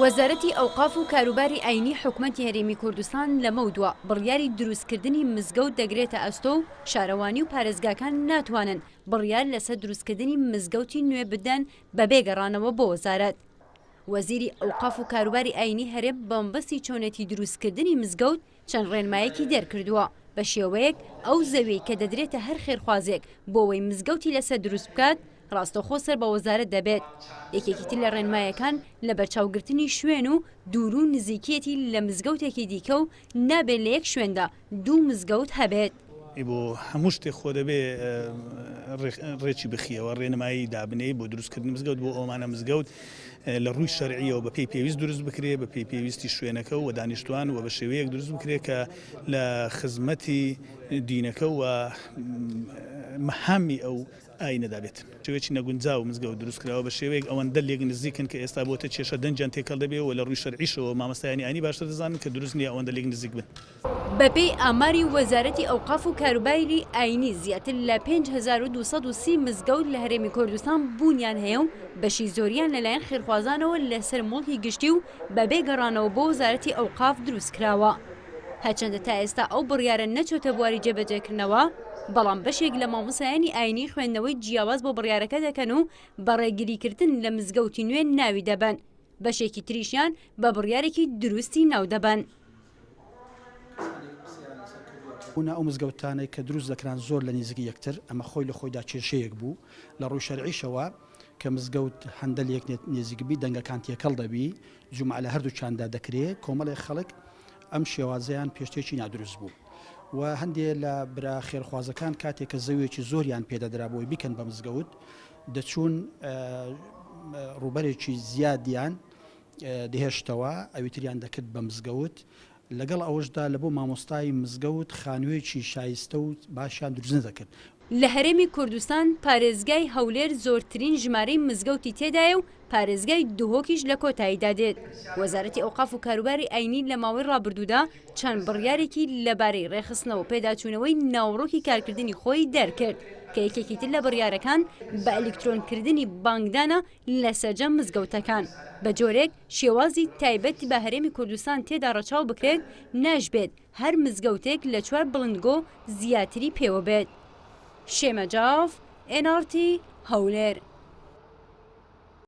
وەزارەتی ئەوقاف و کاروباری ئاینی حکوومەتی هەرێمی کوردستان لەمەودووە بڕیاری دروستکردنی مزگەوت دەگرێتە ئەستۆ و شارەوانی و پارێزگاکان ناتوانن بڕیار لەسەر دروستکردنی مزگەوتی نوێ بدەن بە بێگەڕانەوە بۆ وەزارەت. وەزیری ئەوقاف و کاروباری ئاینی هەرێم بەمبەستی چۆنێتی دروستکردنی مزگەوت چەند ڕێنمایەکی دەرکردووە بە شێوەیەک ئەو زەویەی کە دەدرێتە هەر خێرخوازێک بۆ ئەوەی مزگەوتی لەسەر دروست بکات ڕاستەوخۆ سەر بە وەزارەت دەبێت. یەکێکی تر لە ڕێنمایەکان لە بەرچاوگرتنی شوێن و دوور و نزیکێتی لە مزگەوتێکی دیکە و نابێت لە یەک شوێندا دوو مزگەوت هەبێت. بۆ هەموو شتێک خۆ دەبێ ڕێکی بخیەوە ڕێنمایی دابنەی بۆ دروستکردنی مزگەوت بۆ ئەومانە مزگەوت لە ڕووی شەرعیەوە بە پێی پێویست دروست بکرێ بە پێی پێویستی شوێنەکە و دانیشتوان و بە شێوەیەک دروست بکرێت کە لە خزمەتی دینەکە و مەهامی ئەو ئاینەدا بێت. شێوەیەکی نەگونجاو و مزگەوت دروستکراوە بە شێوەیەک ئەوەندە لێک نزیکن کە ئێستا بۆتە کێشە دەنجیان تێکەڵ دەبێت و لە ڕووی شەرعیشەوە مامۆستایانی ئاینی باشتر دەزانن کە دروست نییە ئەوەندە لێک نزیک بن. بەپێی ئاماری وەزارەتی ئەوقاف و کاروباری ئاینی زیاتر لە 5230 مزگەوت لە هەرێمی کوردستان بوونیان هەیە و بەشی زۆریان لەلایەن خێرخوازانەوە لەسەر مڵکی گشتی و بەبێ گەڕانەوە بۆ وەزارەتی ئەوقاف دروستکراوە. هەرچەندە تا ئێستا ئەو بڕیارە نەچۆتە بواری جێبەجێکردنەوە، بەڵام بەشێک لە مامۆسایانی ئاینی خوێندنەوەی جیاواز بۆ بڕیارەکە دەکەن و بەڕێگریکردن لە مزگەوتی نوێ ناوی دەبەن، بەشێکی تریشیان بە بڕیارێکی دروستی ناو دەبەن. ئەو مزگەوتانەی کە دروست دەکران زۆر لە نزیکی یەکتر ئەمە خۆی لە خۆیدا کێشەیەک بوو لە ڕووی شەرعیشەوە کە مزگەوت هەندێک نێزیکبی دەنگەکان تێکەڵ دەبی جومع لە هەردووچاندا دەکرێت کۆمەڵی خەڵک ئەم شێوازەیان پێشتێکی نادروست بوو و هەندێک لە برا خێرخوازەکان کاتێک کە زەویێکی زۆریان پێدەدرا بۆی بیکەن بە مزگەوت دەچوون ڕوبەرێکی زیادیان دەهێشتەوە ئەویتریان دەکرد بە مزگەوت لەگەڵ ئەوەشدا لە بۆ مامۆستای مزگەوت خانوویەکی شایستە و باشیان دروست نەدەکرد. لە هەرێمی کوردستان پارێزگای هەولێر زۆرترین ژمارەی مزگەوتی تێدایە و پارێزگای دوهۆکیش لە کۆتاییدا دێت. وەزارەتی ئەوقاف و کاروباری ئاینی لە ماوەی ڕابردوودا چەند بڕیارێکی لەبارەی ڕێخستنەوە پێداچوونەوەی ناوڕۆکی کارکردنی خۆی دەرکرد کە یەکێکی تر لە بڕیارەکان بە ئەلکترۆنکردنی بانگدانە لە سەرجەم مزگەوتەکان بە جۆرێک شێوازی تایبەتی بە هەرێمی کوردستان تێدا ڕەچاو بکرێت نەژبێت هەر مزگەوتێک لە 4 بڵندگۆ زیاتری پێوە بێت. شێمە جاف، NRT هەولێر.